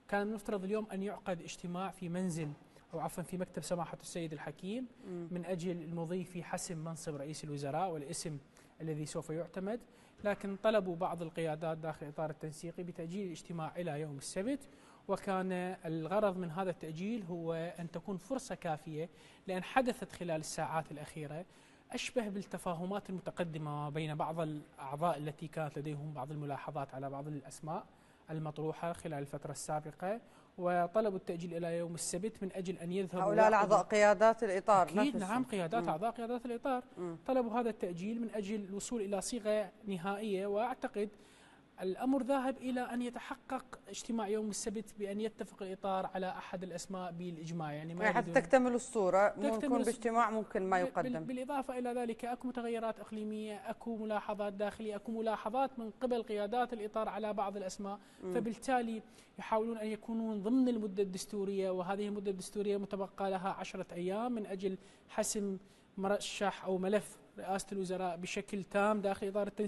كان المفترض اليوم أن يعقد اجتماع في منزل أو عفوا في مكتب سماحة السيد الحكيم من أجل المضي في حسم منصب رئيس الوزراء والاسم الذي سوف يعتمد، لكن طلبوا بعض القيادات داخل الإطار التنسيقي بتأجيل الاجتماع إلى يوم السبت. وكان الغرض من هذا التأجيل هو أن تكون فرصة كافية، لأن حدثت خلال الساعات الأخيرة أشبه بالتفاهمات المتقدمة بين بعض الأعضاء التي كانت لديهم بعض الملاحظات على بعض الأسماء المطروحة خلال الفترة السابقة، وطلبوا التأجيل إلى يوم السبت من أجل أن يذهبوا هؤلاء الأعضاء قيادات الإطار أكيد نعم، أعضاء قيادات الإطار طلبوا هذا التأجيل من أجل الوصول إلى صيغة نهائية. وأعتقد الأمر ذاهب إلى أن يتحقق اجتماع يوم السبت بأن يتفق الإطار على أحد الأسماء بالإجماع، يعني ما حتى تكتمل الصورة، ممكن باجتماع ممكن ما يقدم. بالإضافة إلى ذلك أكو متغيرات إقليمية، أكو ملاحظات داخلية، أكو ملاحظات من قبل قيادات الإطار على بعض الأسماء، فبالتالي يحاولون أن يكونون ضمن المدة الدستورية، وهذه المدة الدستورية متبقى لها 10 أيام من أجل حسم مرشح أو ملف رئاسة الوزراء بشكل تام داخل إطار التنسيق.